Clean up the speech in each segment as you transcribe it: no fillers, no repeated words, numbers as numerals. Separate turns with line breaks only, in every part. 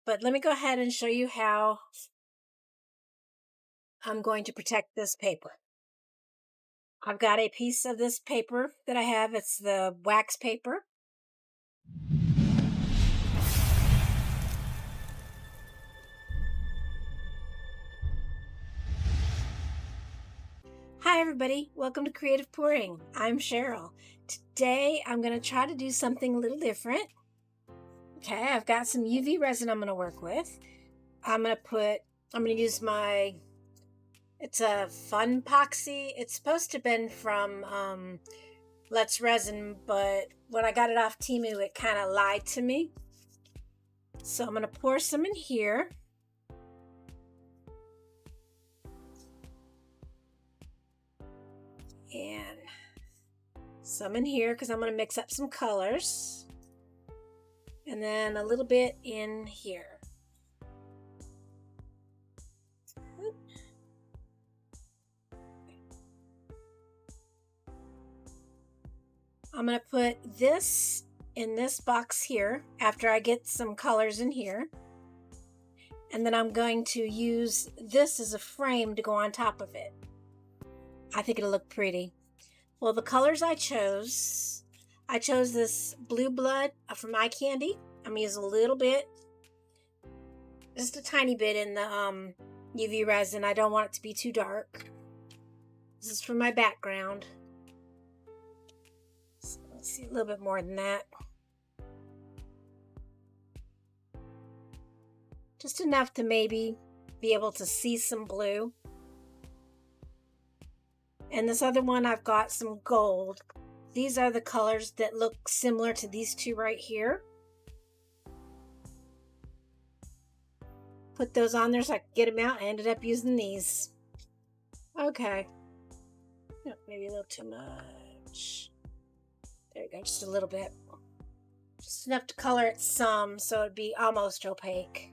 but let me go ahead and show you how I'm going to protect this paper. I've got a piece of this paper that I have. It's the wax paper. Hi everybody, welcome to Creative Pouring. I'm Cheryl. Today I'm going to try to do something a little different. Okay, I've got some UV resin I'm going to work with. I'm going to use it's a fun epoxy. It's supposed to have been from Let's Resin, but when I got it off Temu, it kind of lied to me. So I'm going to pour some in here. And some in here because I'm going to mix up some colors. And then a little bit in here. I'm going to put this in this box here after I get some colors in here. And then I'm going to use this as a frame to go on top of it. I think it'll look pretty. Well, the colors I chose this Blue Blood from Eye Candy. I'm going to use a little bit, just a tiny bit in the UV resin. I don't want it to be too dark. This is for my background. So let's see, a little bit more than that. Just enough to maybe be able to see some blue. And this other one, I've got some gold. These are the colors that look similar to these two right here. Put those on there so I could get them out. I ended up using these. Okay. Oh, maybe a little too much. There you go, just a little bit. Just enough to color it some so it'd be almost opaque.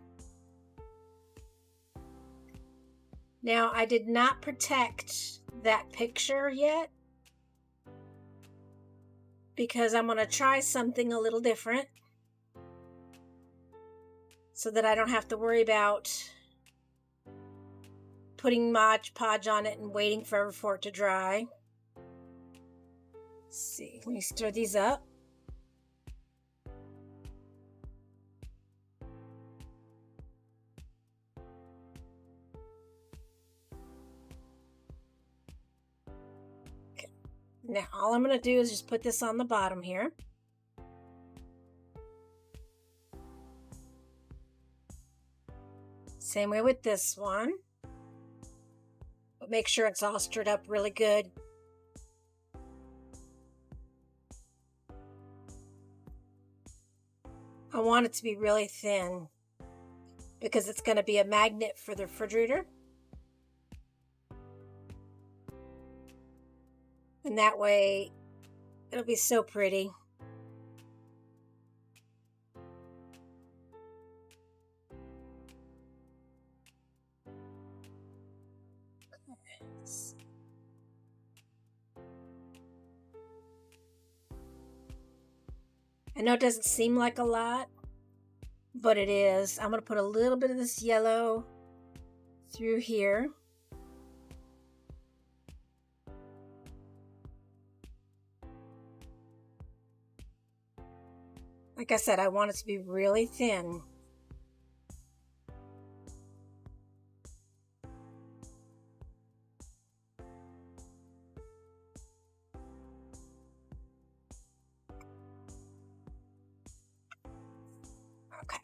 Now, I did not protect that picture yet because I'm going to try something a little different so that I don't have to worry about putting Mod Podge on it and waiting forever for it to dry. Let's see, let me stir these up. Now, all I'm going to do is just put this on the bottom here. Same way with this one. But make sure it's all stirred up really good. I want it to be really thin because it's going to be a magnet for the refrigerator. And that way, it'll be so pretty. I know it doesn't seem like a lot, but it is. I'm going to put a little bit of this yellow through here. Like I said, I want it to be really thin. Okay.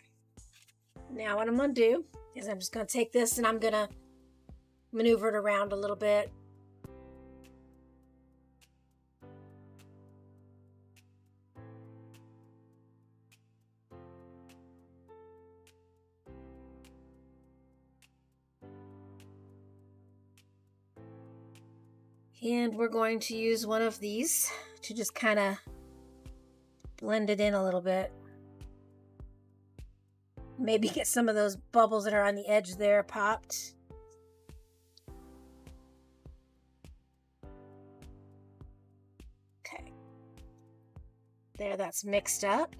Now what I'm going to do is I'm just going to take this and I'm going to maneuver it around a little bit. And we're going to use one of these to just kind of blend it in a little bit. Maybe get some of those bubbles that are on the edge there popped. Okay. There, that's mixed up.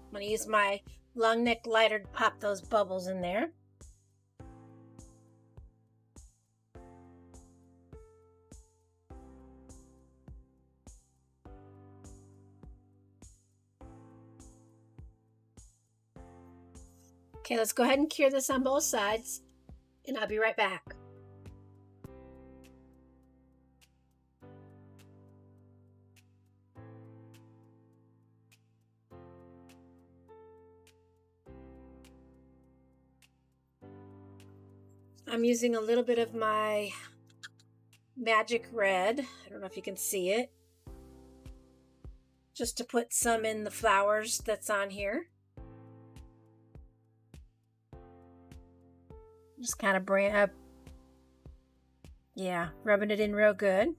I'm going to use my long neck lighter to pop those bubbles in there. Okay, let's go ahead and cure this on both sides, and I'll be right back. I'm using a little bit of my magic red. I don't know if you can see it. Just to put some in the flowers that's on here. Just kind of rubbing it in real good.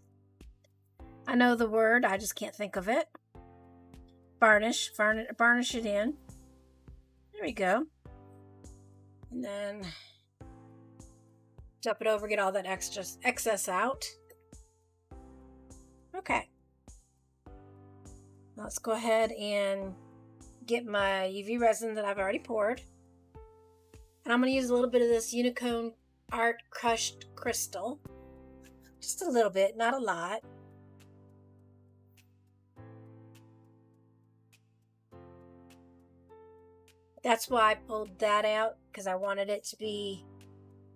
I know the word, I just can't think of it. Varnish it in. There we go. And then dump it over, get all that excess out. Okay. Let's go ahead and get my UV resin that I've already poured. And I'm going to use a little bit of this Unicorn Art Crushed Crystal. Just a little bit, not a lot. That's why I pulled that out, because I wanted it to be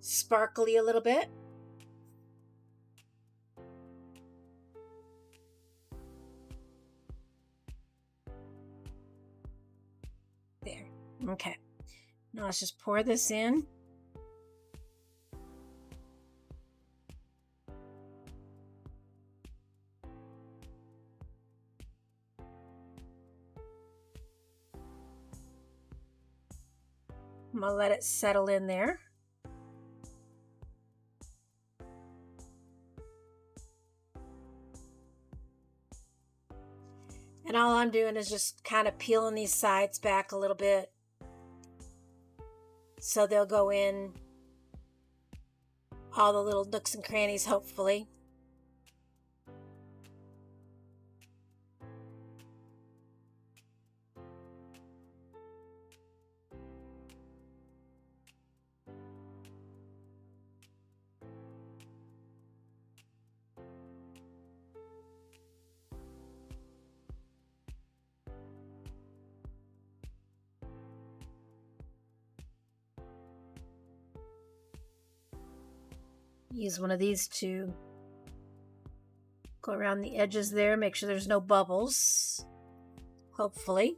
sparkly a little bit. There. Okay. Now let's just pour this in. I'm going to let it settle in there. And all I'm doing is just kind of peeling these sides back a little bit, so they'll go in all the little nooks and crannies, hopefully. Use one of these to go around the edges there, make sure there's no bubbles, hopefully.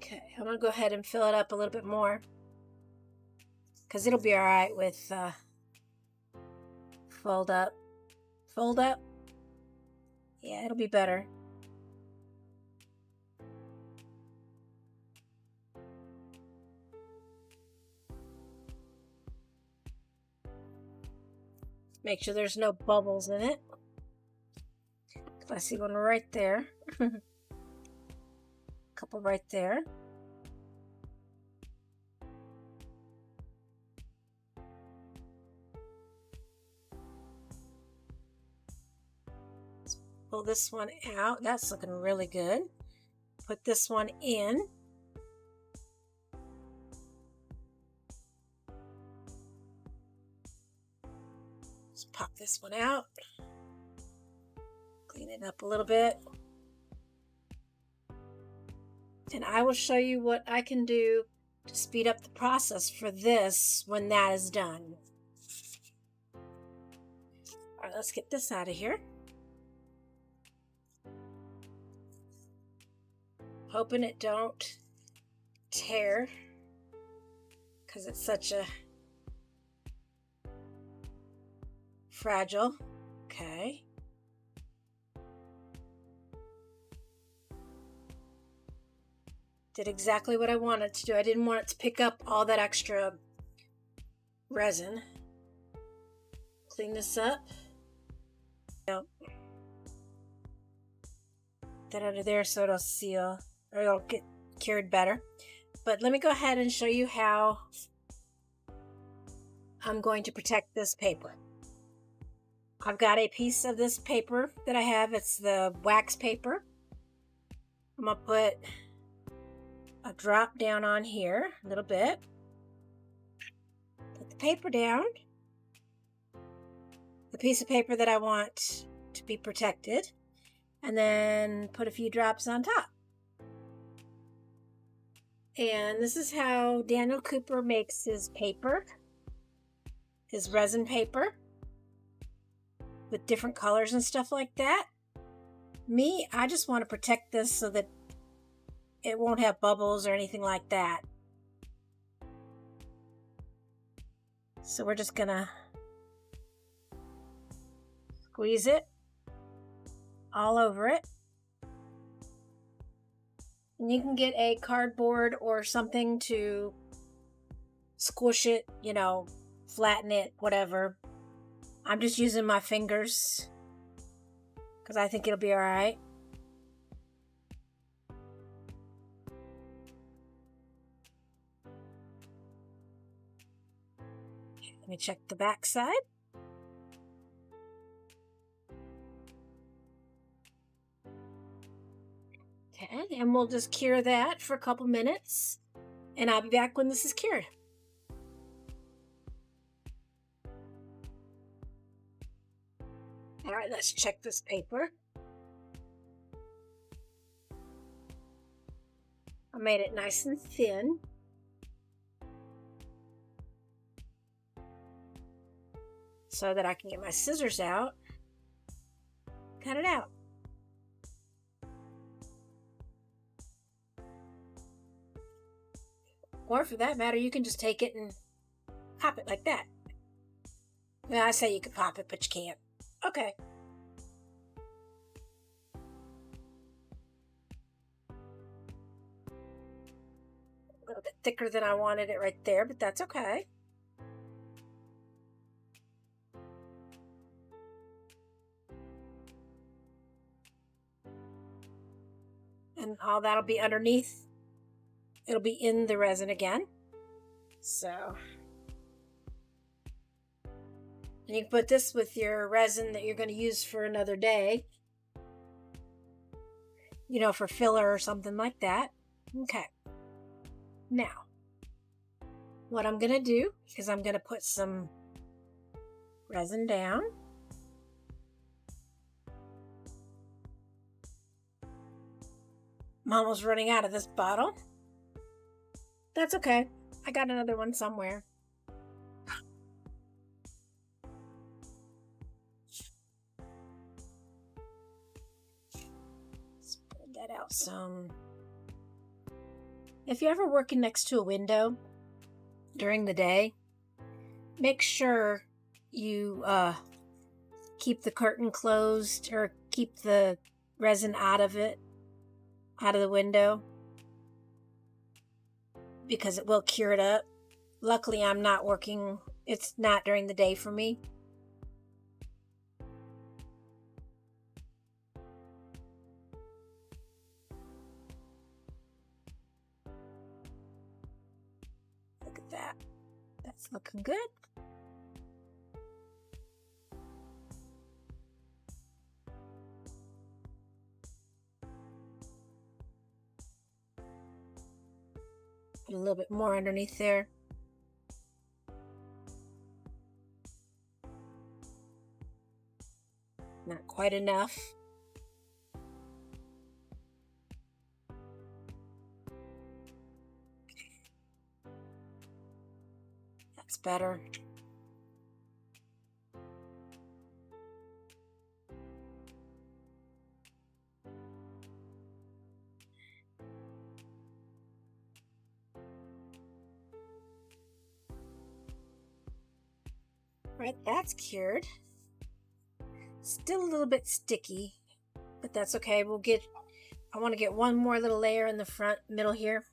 Okay, I'm going to go ahead and fill it up a little bit more, because it'll be all right with fold up. Yeah, it'll be better. Make sure there's no bubbles in it. I see one right there. Couple right there. Let's pull this one out. That's looking really good. Put this one in. Let's pop this one out. Clean it up a little bit. And I will show you what I can do to speed up the process for this when that is done. All right, let's get this out of here. Hoping it don't tear, because it's such a fragile. Okay. Did exactly what I wanted to do. I didn't want it to pick up all that extra resin. clean this up. That under there so it'll seal, or it'll get cured better. But let me go ahead and show you how I'm going to protect this paper. I've got a piece of this paper that I have. It's the wax paper. I'm going to put a drop down on here, a little bit. Put the paper down. The piece of paper that I want to be protected. And then put a few drops on top. And this is how Daniel Cooper makes his paper. His resin paper. With different colors and stuff like that. Me, I just want to protect this so that it won't have bubbles or anything like that. So we're just gonna squeeze it all over it. And you can get a cardboard or something to squish it, you know, flatten it, whatever. I'm just using my fingers because I think it'll be all right. Let me check the back side. Okay, and we'll just cure that for a couple minutes, and I'll be back when this is cured. All right, let's check this paper. I made it nice and thin. So that I can get my scissors out, cut it out. Or for that matter, you can just take it and pop it like that. Well, I say you could pop it, but you can't. Okay. A little bit thicker than I wanted it right there, but that's okay. And all that'll be underneath. It'll be in the resin again. So. And you can put this with your resin that you're going to use for another day. You know, for filler or something like that. Okay. Now, what I'm going to do is I'm going to put some resin down. I'm almost running out of this bottle. That's okay. I got another one somewhere. Spread that out some. If you're ever working next to a window during the day, make sure you keep the curtain closed or keep the resin out of it. Out of the window, because it will cure it up. Luckily, I'm not working. It's not during the day for me. Look at that. That's looking good. A little bit more underneath there. Not quite enough. That's better. Right, that's cured. Still a little bit sticky, but that's okay. I want to get one more little layer in the front middle here,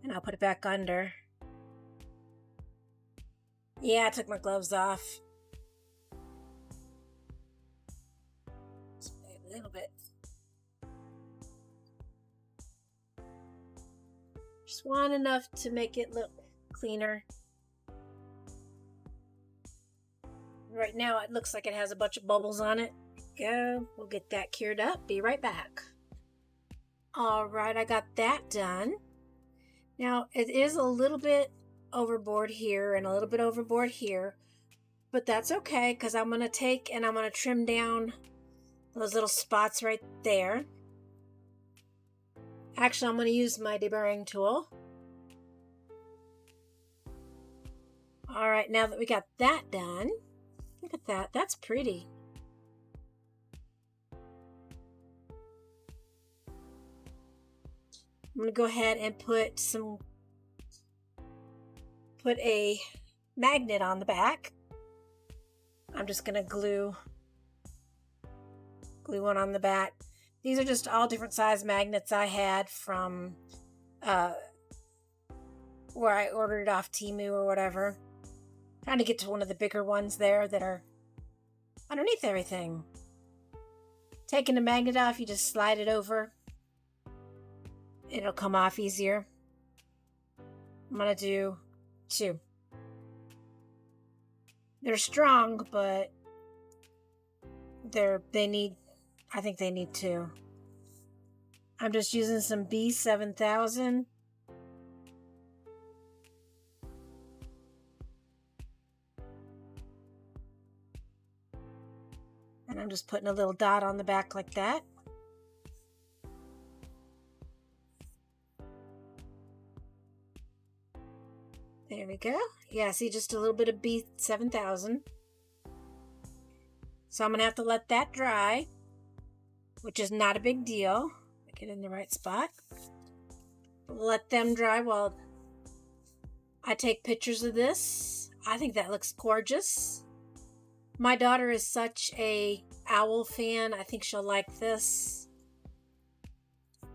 and I'll put it back under. Yeah, I took my gloves off. a little bit. Just want enough to make it look cleaner. Right now it looks like it has a bunch of bubbles on it. Go, we'll get that cured up. Be right back. All right, I got that done. Now it is a little bit overboard here and a little bit overboard here, but that's okay because I'm going to take and I'm going to trim down those little spots right there. Actually, I'm going to use my deburring tool. All right, now that we got that done, look at that. That's pretty. I'm going to go ahead and put a magnet on the back. I'm just going to glue one on the back. These are just all different size magnets I had from where I ordered it off Temu or whatever. Trying to get to one of the bigger ones there that are underneath everything. Taking the magnet off, you just slide it over. It'll come off easier. I'm going to do 2. They're strong, but I think they need 2. I'm just using some B7000. And I'm just putting a little dot on the back like that. There we go. Yeah, see, just a little bit of B7000. So I'm going to have to let that dry, which is not a big deal. Get in the right spot. Let them dry while I take pictures of this. I think that looks gorgeous. My daughter is such a owl fan. I think she'll like this.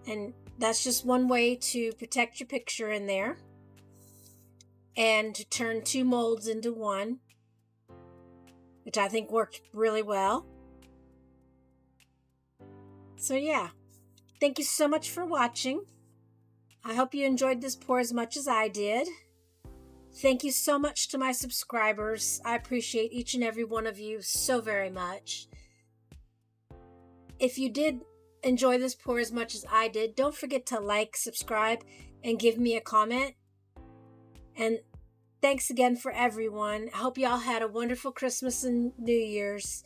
And that's just one way to protect your picture in there. And to turn 2 molds into 1, which I think worked really well. So yeah, thank you so much for watching. I hope you enjoyed this pour as much as I did. Thank you so much to my subscribers. I appreciate each and every one of you so very much. If you did enjoy this pour as much as I did, don't forget to like, subscribe, and give me a comment. And thanks again for everyone. I hope you all had a wonderful Christmas and New Year's.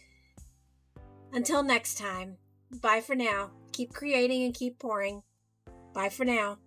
Until next time, bye for now. Keep creating and keep pouring. Bye for now.